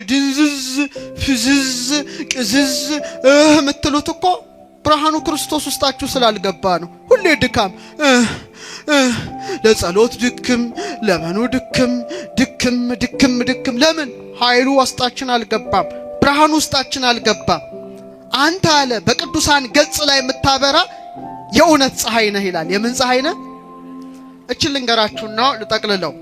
ድንዝዝ ፍዝዝ ቅዝዝ ምትሉት እኮ ብርሃኑ ክርስቶስ ውስጣችሁ ስላልገባ ነው። ሁሌ ድካም ለጸሎት ድክም ለመኑ ድክም ለምን ኃይሉ ውስጣችን አልገባም ብርሃኑ ውስጣችን አልገባም አንተ አለ በቅዱሳን ገጽ ላይ የምታበራ የእውነት ፀሐይ ነህ ይላል የምን ፀሐይ ነህ እቺ ልንገራችሁና ልጠቅልለው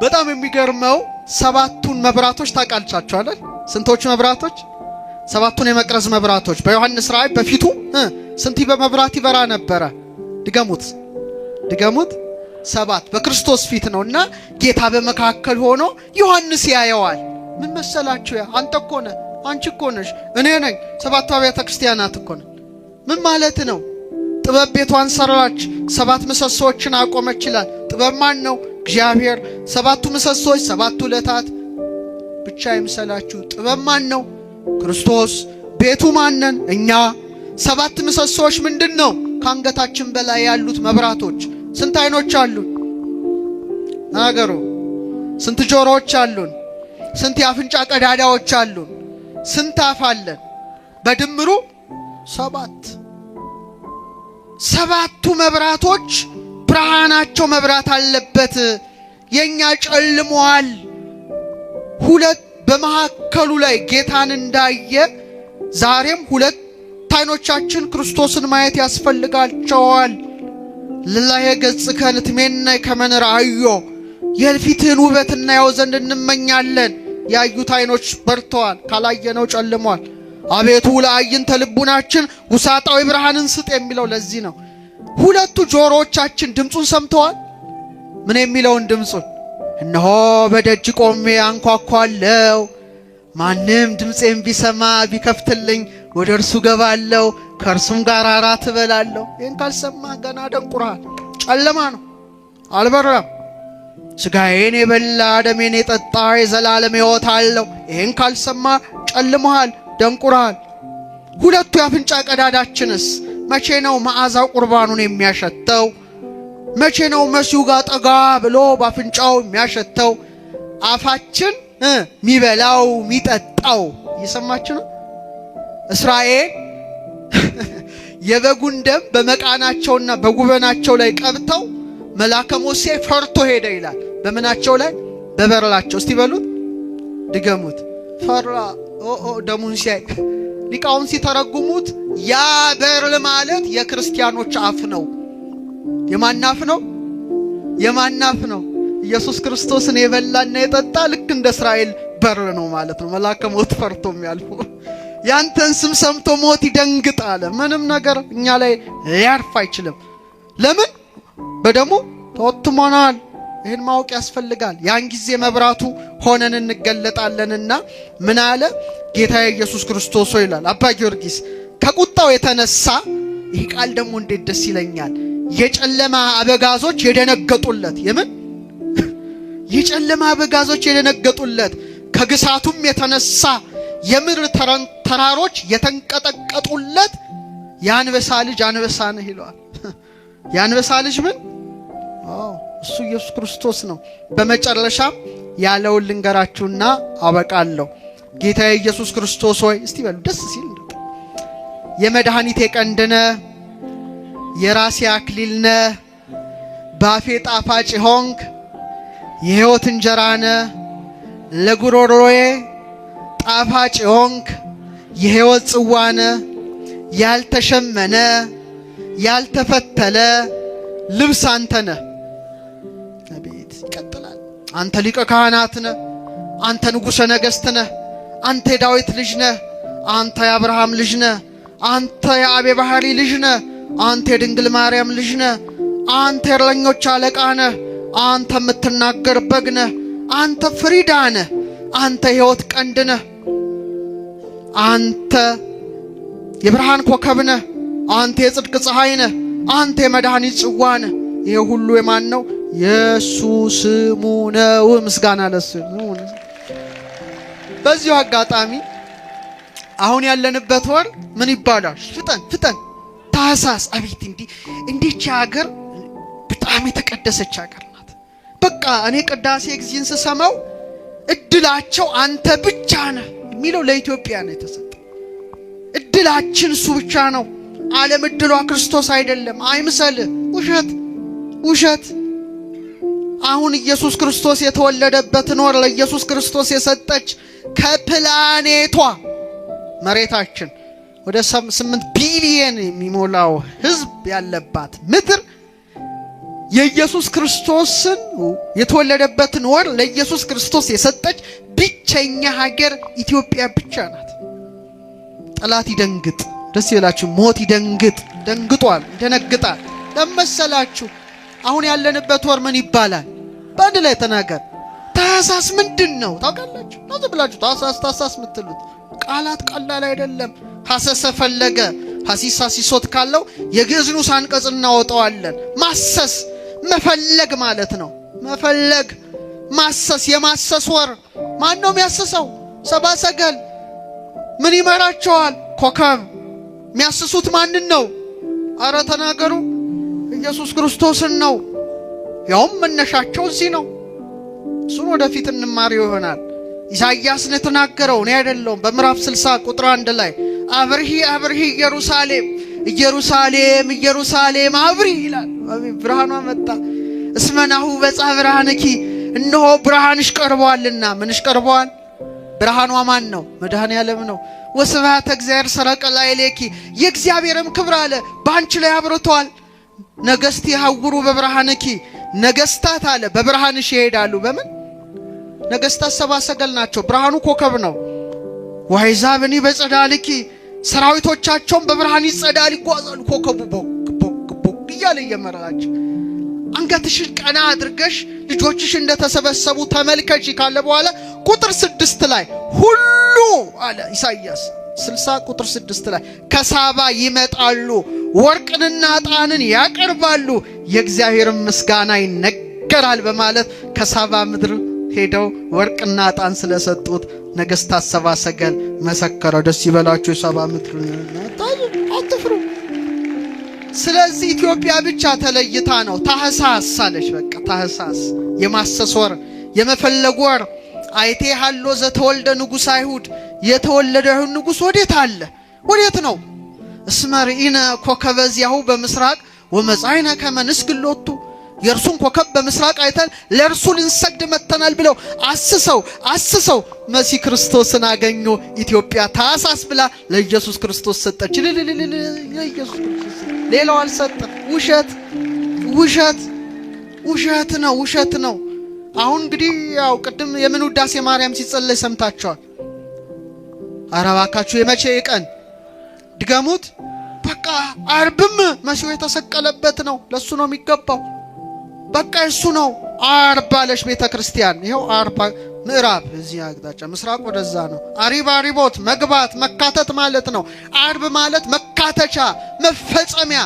በጣም የሚገርመው ሰባቱን መብራቶች ታቃልቻችሁ አይደል ስንቶቹ መብራቶች ሰባቱን የመቅረዝ መብራቶች በዮሐንስ ራእይ በፊቱ ስንት በመብራት ይበራ ነበር ድገሙት ሰባት በክርስቶስ ፊት ነውና ጌታ በመካከል ሆኖ ዮሐንስ ያየዋል ምን መሰላችሁ አንተ እኮ ነህ አንቺ እኮ ነሽ እኔ ነኝ ሰባቱ አብያተ ክርስቲያናት እኮ ነን ምን ማለት ነው ጥበብ ቤቷን ሰራች ሰባት ምሰሶችን አቆመች ይላል ጥበብ ማን ነው እግዚአብሔር ሰባቱ ምሰሶች ሰባቱ ዕለታት ብቻ ይምሰላችሁ ጥበብ ማን ነው ክርስቶስ ቤቱ ማንነን እኛ ሰባት ምሰሶች ምንድነው ካንገታችን በላይ ያሉት መብራቶች ስንት አይኖች አሉን አገሩ ስንት ጆሮዎች አሉን ስንት ያፍንጫ ቀዳዳዎች አሉን ስንት አፍ አለን በድምሩ ሰባቱ መብራቶች ብርሃናቸው መብራት አለበት የኛ ጨልሟል ሁለት በመሐከሉ ላይ ጌታን እንዳየ ዛሬም ሁለት አይኖቻችን ክርስቶስን ማየት ያስፈልጋቸዋል ለላህ ገጽከ ንትሜና ከመንራዮ የልፊትን ውበትና ያው ዘንድ እንመኛለን ያዩት አይኖች በርተዋል ካላየነው ጨልሟል አቤቱ ለአይንተ ልቡናችን ውሳጣዊ ብርሃንን ስጥ የሚለው ለዚህ ነው ሁለቱ ጆሮዎቻችን ድምጹን ሰምተዋል ምን የሚለውን ድምጹን እነሆ በደጅ ቆሜ አንኳኳለው ማንም ድምጼን ቢሰማ ቢከፍትልኝ ወደ እርሱ ገባለው ከእርሱም ጋር አራት እበላለሁ ይሄን ካልሰማ ገና ደንቁራል ጨለማ ነው አልበራም ስጋዬን የበላ ደሜን የጠጣ የዘላለም ሕይወት አለው ይሄን ካልሰማ ጨልመሃል ደንቁራል ሁለቱ ያፍንጫ ቀዳዳችንስ መቼ ነው መዓዛው ቁርባኑን የሚያሸተው መቼ ነው መሲሁ ጋር ጠጋ ብሎ ባፍንጫው የሚያሸተው አፋችን ሚበላው ሚጠጣው ይሰማችሁ ነው እስራኤል የበጉን ደም በመቃናቸውና በጉበናቸው ላይ ቀብተው መልአከ ሞሴ ፈርቶ ሄደ ይላል በመናቸው ላይ በበርላቸው እስቲ በሉት ድገሙት ፈራ ደሙን ሲያይ ሊቃውን ሲተረጉሙት ያ በርል ማለት የክርስቲያኖች አፍ ነው የማናፍ ነው ኢየሱስ ክርስቶስን የበላና የጠጣ ልክ እንደ እስራኤል በር ነው ማለት ነው መልአከ ሞት ፈርቶ የሚያልፉ ያንተን ስም ሰምቶ ሞት ይደንግጣል ምንም ነገር እኛ ላይ ሊያርፍ አይችልም ለምን በደሙ ተወጥሞናል ይሄን ማወቅ ያስፈልጋል ያን ጊዜ መብራቱ ሆነን እንገለጣለንና ምን አለ ጌታ ኢየሱስ ክርስቶስ ይላል አባ ጊዮርጊስ ከቁጣው የተነሳ ይሄ ቃል ደግሞ እንዴት ደስ ይለኛል የጨለማ አበጋዞች የደነገጡለት የምን የጨለማ አበጋዞች የደነገጡለት ከግሳቱም የተነሳ የምድር ተራሮች የተንቀጠቀጡለት ያንበሳ ልጅ አንበሳ ነህ ይላል ያንበሳ ልጅ ምን እሱ ኢየሱስ ክርስቶስ ነው በመጨረሻም ያለውን ልንገራችሁና አበቃለሁ ጌታ ኢየሱስ ክርስቶስ ሆይ እስቲ በሉ ደስ ሲል የመድኃኒቴ ቀንድነ የራሴ አክሊልነ ባፌ ጣፋጭ ሆንክ የሕይወት እንጀራነ ለጉሮሮዬ ጣፋጭ ሆንክ የሕይወት ጽዋነ ያልተሸመነ ያልተፈተለ ልብስ አንተነ አቤት ይቀጥላል አንተ ሊቀ ካህናት ነህ አንተ ንጉሠ ነገሥት ነህ አንተ የዳዊት ልጅ ነህ አንተ የአብርሃም ልጅ ነህ አንተ የአቤ ባህሪ ልጅ ነህ አንተ የድንግል ማርያም ልጅ ነህ አንተ የእረኞች አለቃ ነህ አንተ የምትናገር በግ ነህ አንተ ፍሪዳ ነህ አንተ ሕይወት ቀንድ ነህ አንተ የብርሃን ኮከብ ነህ አንተ የጽድቅ ፀሐይ ነህ አንተ የመድኃኒት ጽዋ ነህ ይሄ ሁሉ የማን ነው ኢየሱስ ስሙ ነው ምስጋና ለሱ በዚሁ አጋጣሚ አሁን ያለንበት ወር ምን ይባላል ፍጠን ታህሳስ አቤት እንዲች ሀገር በጣም የተቀደሰች ሀገር ናት በቃ እኔ ቅዳሴ እግዚአብሔርን ስሰማው እድላቸው አንተ ብቻ ነህ የሚለው ለኢትዮጵያ ነው የተሰጠው። እድላችን እሱ ብቻ ነው። ዓለም እድሏ ክርስቶስ አይደለም። አይምሰልህ። ውሸት። አሁን ኢየሱስ ክርስቶስ የተወለደበትን ወር ለኢየሱስ ክርስቶስ የሰጠች ከፕላኔቷ መሬታችን ወደ 8 ቢሊየን የሚሞላው ህዝብ ያለባት ምድር የኢየሱስ ክርስቶስን የተወለደበትን ወር ለኢየሱስ ክርስቶስ የሰጠች ብቸኛ ሀገር ኢትዮጵያ ብቻ ናት። ጠላት ይደንግጥ፣ ደስ ይላችሁ። ሞት ይደንግጥ፣ ደንግጧል፣ ይደነግጣል። ለመሰላችሁ አሁን ያለንበት ወር ምን ይባላል? በአንድ ላይ ተናገር። ታህሳስ ምንድን ነው ታውቃላችሁ? ነው ብላችሁ ታህሳስ የምትሉት ቃላት ቀላል አይደለም። ሐሰሰ ፈለገ ሐሲሳ ሲሶት ካለው የግዕዝ ንዑስ አንቀጽ እናወጣዋለን። ማሰስ መፈለግ ማለት ነው። መፈለግ ማሰስ፣ የማሰስ ወር። ማን ነው የሚያስሰው? ሰብአ ሰገል። ምን ይመራቸዋል? ኮከብ። የሚያስሱት ማንን ነው? አረ ተናገሩ። ኢየሱስ ክርስቶስን ነው። ያውም መነሻቸው እዚህ ነው። እሱን ወደፊት እንማሪው ይሆናል። ኢሳይያስ ነው የተናገረው፣ እኔ አይደለሁም። በምዕራፍ 60 ቁጥር 1 ላይ አብርሂ ኢየሩሳሌም ኢየሩሳሌም ኢየሩሳሌም አብሪ ይላል። ብርሃኗ መጣ። እስመናሁ በጻ ብርሃንኪ፣ እነሆ ብርሃንሽ ቀርቧልና። ምንሽ ቀርቧል? ብርሃኗ ማን ነው? መድኃኔዓለም ነው። ወስብሐተ እግዚአብሔር ሰረቀ ላዕሌኪ፣ የእግዚአብሔርም ክብር አለ በአንቺ ላይ አብርቷል። ነገሥት ይሐውሩ በብርሃንኪ፣ ነገሥታት አለ በብርሃንሽ ይሄዳሉ። በምን ነገሥታት? ሰብአ ሰገል ናቸው። ብርሃኑ ኮከብ ነው። ወአሕዛብኒ በጸዳልኪ፣ ሰራዊቶቻቸውን በብርሃን ይጸዳል ይጓዛሉ። ኮከቡ ቦክ እያለ እየመራቸው። አንገትሽን ቀና አድርገሽ ልጆችሽ እንደተሰበሰቡ ተመልከቺ ካለ በኋላ ቁጥር 6 ላይ ሁሉ አለ ኢሳይያስ 60 ቁጥር 6 ላይ ከሳባ ይመጣሉ፣ ወርቅንና ዕጣንን ያቀርባሉ፣ የእግዚአብሔርን ምስጋና ይነገራል በማለት ከሳባ ምድር ሄደው ወርቅና ዕጣን ስለሰጡት ነገሥታት ሰብአ ሰገል መሰከረው። ደስ ይበላችሁ የሳባ ምድር አትፍሩ። ስለዚህ ኢትዮጵያ ብቻ ተለይታ ነው ታህሳስ አለች። በቃ ታህሳስ የማሰስ ወር፣ የመፈለግ ወር። አይቴ ሃሎ ዘተወልደ ንጉሥ አይሁድ፣ የተወለደ ንጉሥ ወዴት አለ? ወዴት ነው? እስመ ርኢነ ኮከበ ዚአሁ በምስራቅ ወመጻእነ ከመ ንስግድ ሎቱ፣ የእርሱን ኮከብ በምስራቅ አይተን ለእርሱ ልንሰግድ መጥተናል ብለው አስሰው መሲህ ክርስቶስን አገኙ። ኢትዮጵያ ታህሳስ ብላ ለኢየሱስ ክርስቶስ ሰጠች። ለኢየሱስ ክርስቶስ ሌላው አልሰጠም። ውሸት ነው። አሁን እንግዲህ ያው ቅድም የምን ውዳሴ ማርያም ሲጸለይ ሰምታችኋል። ኧረ እባካችሁ የመቼ ቀን ድገሙት። በቃ ዓርብም መሲሁ የተሰቀለበት ነው። ለሱ ነው የሚገባው። በቃ እሱ ነው። ዓርብ አለሽ ቤተ ክርስቲያን። ይኸው ዓርብ ምዕራብ እዚህ አቅጣጫ ምስራቅ ወደዛ ነው። አሪቦት መግባት መካተት ማለት ነው። ዓርብ ማለት መካተቻ መፈጸሚያ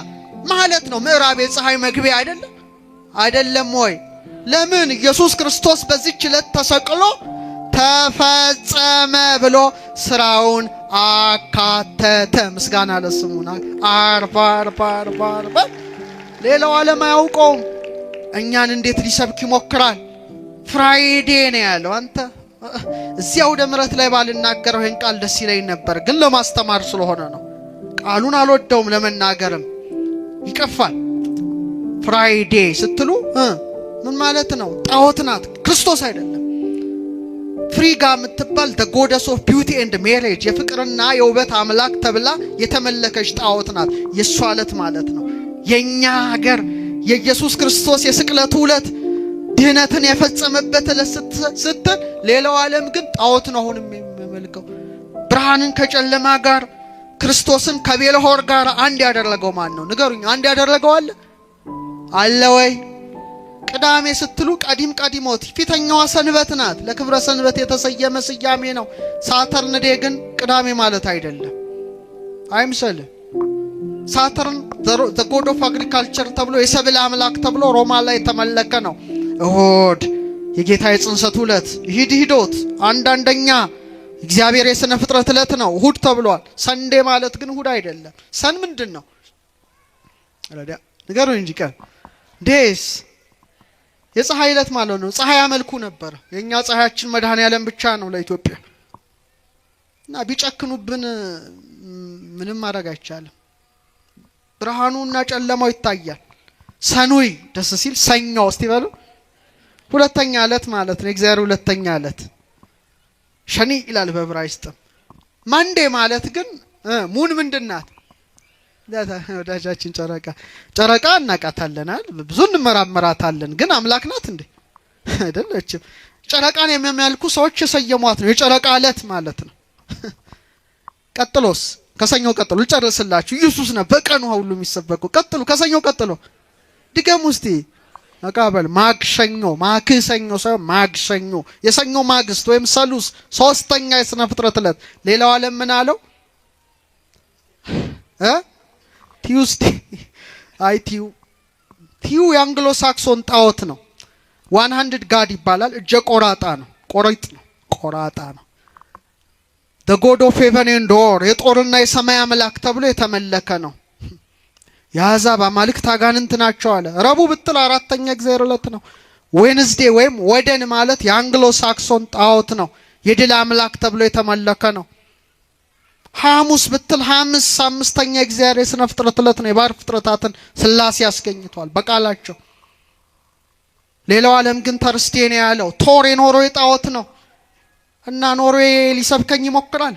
ማለት ነው። ምዕራብ የፀሐይ መግቢያ አይደለም ወይ? ለምን ኢየሱስ ክርስቶስ በዚህች ዕለት ተሰቅሎ ተፈጸመ ብሎ ስራውን አካተተ። ምስጋና ለስሙና ዓርብ ሌላው ዓለም አያውቀውም። እኛን እንዴት ሊሰብክ ይሞክራል? ፍራይዴ ነው ያለው። አንተ እዚያ ወደ ምሕረት ላይ ባልናገረው ይህን ቃል ደስ ይለኝ ነበር፣ ግን ለማስተማር ስለሆነ ነው። ቃሉን አልወደውም፣ ለመናገርም ይቀፋል። ፍራይዴ ስትሉ ምን ማለት ነው? ጣዖት ናት፣ ክርስቶስ አይደለም። ፍሪጋ የምትባል the goddess of beauty and marriage የፍቅርና የውበት አምላክ ተብላ የተመለከች ጣዖት ናት። የሷ ዕለት ማለት ነው። የኛ ሀገር የኢየሱስ ክርስቶስ የስቅለቱ ዕለት ድህነትን የፈጸመበት ዕለት ስትል፣ ሌላው ዓለም ግን ጣዖት ነው አሁን የሚመልከው። ብርሃንን ከጨለማ ጋር፣ ክርስቶስን ከቤልሆር ጋር አንድ ያደረገው ማን ነው? ንገሩኝ። አንድ ያደረገው አለ ወይ? ቅዳሜ ስትሉ ቀዲሞት ፊተኛዋ ሰንበት ናት። ለክብረ ሰንበት የተሰየመ ስያሜ ነው። ሳተርን ዴ ግን ቅዳሜ ማለት አይደለም። አይምሰልህ። ሳተርን the god of agriculture ተብሎ የሰብል አምላክ ተብሎ ሮማ ላይ የተመለከ ነው። እሁድ የጌታ የጽንሰት ዕለት ሂዶት አንደኛ እግዚአብሔር የሥነ ፍጥረት ዕለት ነው። እሁድ ተብሏል። ሰንዴ ማለት ግን እሁድ አይደለም። ሰን ምንድን ነው? ረዳ ንገሩኝ እንጂ ቀን ዴስ የፀሐይ ዕለት ማለት ነው። ፀሐይ ያመልኩ ነበር። የኛ ፀሐያችን መድኃኔዓለም ብቻ ነው ለኢትዮጵያ። እና ቢጨክኑብን ምንም ማድረግ አይቻልም። ብርሃኑና ጨለማው ይታያል። ሰኑይ ደስ ሲል ሰኞ እስቲ በሉ ሁለተኛ ዕለት ማለት ነው። እግዚአብሔር ሁለተኛ ዕለት ሸኒ ይላል በዕብራይስጥም። ማንዴ ማለት ግን ሙን ምንድናት? ወዳጃችን ጨረቃ እናቃታለናል፣ ብዙ እንመራመራታለን። ግን አምላክ ናት እንዴ? አይደለችም። ጨረቃን የሚያመልኩ ሰዎች የሰየሟት ነው የጨረቃ ዕለት ማለት ነው። ቀጥሎስ ከሰኞ ቀጥሎ ልጨርስላችሁ። ኢየሱስ ነው በቀኑ ሁሉ የሚሰበከው። ቀጥሉ ከሰኞ ቀጥሎ ድገሙ እስቲ መቃበል ማክሰኞ ማክሰኞ ሳይሆን ማክሰኞ የሰኞ ማግስት ወይም ሰሉስ ሶስተኛ የሥነ ፍጥረት ዕለት። ሌላው ዓለም ምን አለው? ቲዩስዴ ቲዩ የአንግሎ ሳክሶን ጣዖት ነው። 100 ጋድ ይባላል። እጀ ቆራጣ ነው። ቆራጣ ነው። the god of heaven and earth የጦርና የሰማይ አምላክ ተብሎ የተመለከ ነው። የአሕዛብ አማልክት አጋንንት ናቸው አለ። ረቡዕ ብትል አራተኛ እግዚአብሔር ዕለት ነው። ዌንዝዴ ወይም ወደን ማለት የአንግሎ ሳክሶን ጣዖት ነው። የድል አምላክ ተብሎ የተመለከ ነው። ሐሙስ ብትል አምስተኛ እግዚአብሔር የሥነ ፍጥረት ዕለት ነው። የባህር ፍጥረታትን ሥላሴ ያስገኝቷል በቃላቸው። ሌላው ዓለም ግን ተርስዴ ነው ያለው። ቶር የኖርዌይ ጣዖት ነው እና ኖርዌይ ሊሰብከኝ ይሞክራል።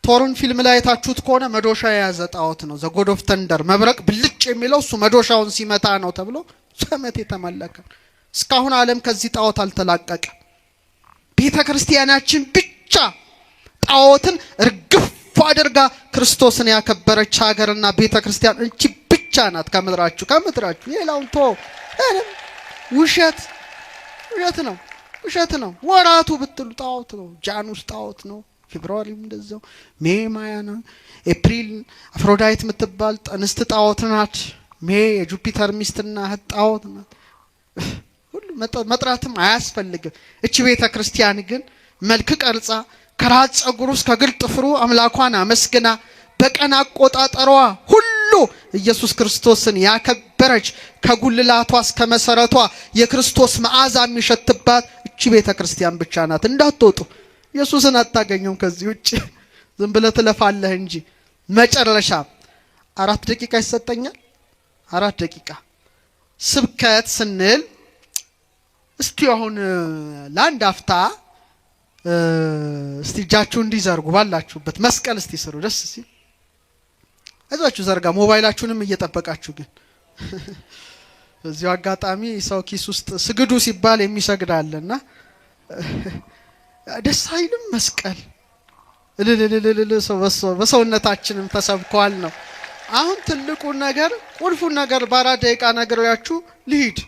ቶርን ፊልም ላይ የታችሁት ከሆነ መዶሻ የያዘ ጣዖት ነው። ዘ ጎድ ኦፍ ተንደር መብረቅ ብልጭ የሚለው እሱ መዶሻውን ሲመታ ነው ተብሎ ሰመት የተመለከ። እስካሁን ዓለም ከዚህ ጣዖት አልተላቀቀ። ቤተ ክርስቲያናችን ብቻ ጣዖትን እርግፍ አድርጋ ክርስቶስን ያከበረች ሀገርና ቤተ ክርስቲያን እንቺ ብቻ ናት። ከምድራችሁ ሌላውን ውሸት ነው። ወራቱ ብትሉ ጣዖት ነው። ጃኑስ ጣዖት ነው። ፌብሩዋሪም እንደዛው፣ ሜይ ማያ ነው። ኤፕሪል አፍሮዳይት የምትባል ጥንስት ጣዖት ናት። ሜይ የጁፒተር ሚስትና እህት ጣዖት ናት። ሁሉ መጥራትም አያስፈልግም። እቺ ቤተ ክርስቲያን ግን መልክ ቀርጻ ከራስ ፀጉር እስከ እግር ጥፍሩ አምላኳን አመስግና በቀን አቆጣጠሯ ሁሉ ኢየሱስ ክርስቶስን ያከበረች ከጉልላቷ እስከ መሰረቷ የክርስቶስ መዓዛ የሚሸትባት እቺ ቤተ ክርስቲያን ብቻ ናት። እንዳትወጡ። ኢየሱስን አታገኙም ከዚህ ውጪ። ዝም ብለህ ትለፋለህ እንጂ። መጨረሻ 4 ደቂቃ ይሰጠኛል። 4 ደቂቃ ስብከት ስንል እስቲ አሁን ለአንድ አፍታ እስቲ እጃችሁ እንዲዘርጉ ባላችሁበት መስቀል እስቲ ስሩ። ደስ ሲል አይዟችሁ ዘርጋ። ሞባይላችሁንም እየጠበቃችሁ ግን በዚሁ አጋጣሚ ሰው ኪስ ውስጥ ስግዱ ሲባል የሚሰግድ አለና ደስ አይልም? መስቀል እልልልልል በሰውነታችንም ተሰብኳል ነው። አሁን ትልቁ ነገር ቁልፉን ነገር በ4 ደቂቃ ነግሬያችሁ ልሂድ።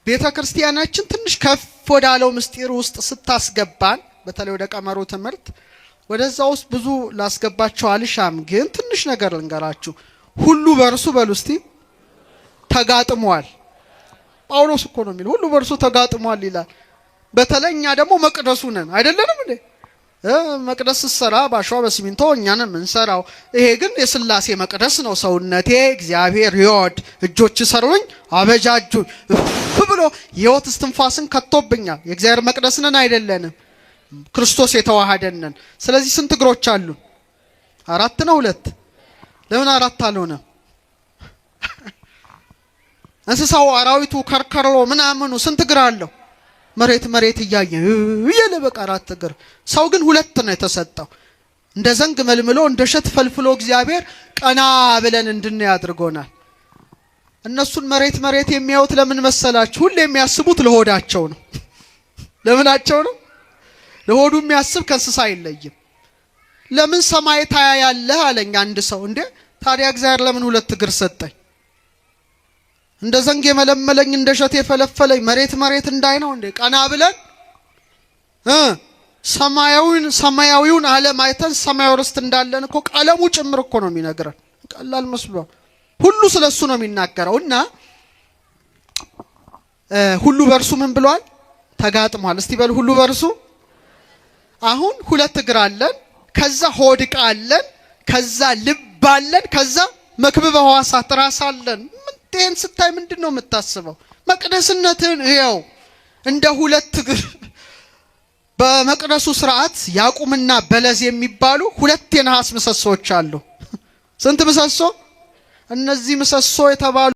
ቤተ ክርስቲያናችን ትንሽ ከፍ ወዳለው ምስጢር ውስጥ ስታስገባን፣ በተለይ ወደ ቀመሩ ትምህርት ወደዛ ውስጥ ብዙ ላስገባችሁ አልሻም፣ ግን ትንሽ ነገር ልንገራችሁ። ሁሉ በእርሱ በሉ እስቲ ተጋጥሟል። ጳውሎስ እኮ ነው የሚለው ሁሉ በእርሱ ተጋጥሟል ይላል። በተለይ እኛ ደግሞ መቅደሱ ነን አይደለንም እንዴ? መቅደስ ሰራ ባሻው በሲሚንቶ እኛን ምንሰራው። ይሄ ግን የሥላሴ መቅደስ ነው። ሰውነቴ እግዚአብሔር ይወድ እጆች ሰሩኝ አበጃጁኝ ብሎ ሕይወት እስትንፋስን ከቶብኛል። የእግዚአብሔር መቅደስ ነን አይደለንም? ክርስቶስ የተዋሃደነን። ስለዚህ ስንት እግሮች አሉን? 4 ነው 2? ለምን 4 አልሆነም? እንስሳው አራዊቱ ከርከሮ ምናምኑ ስንት እግር አለው? መሬት እያየ ይለ በቃ 4 እግር። ሰው ግን 2 ነው የተሰጠው። እንደ ዘንግ መልምሎ እንደ ሸት ፈልፍሎ እግዚአብሔር ቀና ብለን እንድንይ አድርጎናል። እነሱን መሬት የሚያዩት ለምን መሰላችሁ? ሁሉ የሚያስቡት ለሆዳቸው ነው። ለምናቸው ነው? ለሆዱ የሚያስብ ከእንስሳ አይለይም። ለምን ሰማይ ታያለህ አለኝ አንድ ሰው። እንዴ ታዲያ እግዚአብሔር ለምን 2 እግር ሰጠኝ? እንደ ዘንግ የመለመለኝ እንደ ሸት የፈለፈለኝ መሬት እንዳይ ነው እንዴ? ቀና ብለን ሰማያዊውን ዓለም አይተን ሰማያዊ ርስት እንዳለን እኮ ቀለሙ ጭምር እኮ ነው የሚነግረን። ቀላል መስሎ ሁሉ ስለሱ ነው የሚናገረው። እና ሁሉ በእርሱ ምን ብሏል? ተጋጥሟል። እስቲ በል ሁሉ በእርሱ። አሁን 2 እግር አለን፣ ከዛ ሆድ ዕቃ አለን፣ ከዛ ልብ አለን፣ ከዛ መክብበ ሕዋሳት ራስ አለን። ይህን ስታይ ምንድነው የምታስበው? መቅደስነትን እያው እንደ ሁለት እግር በመቅደሱ ስርዓት ያቁምና በለዝ የሚባሉ ሁለት የነሐስ ምሰሶዎች አሉ። ስንት ምሰሶ? እነዚህ ምሰሶ የተባሉ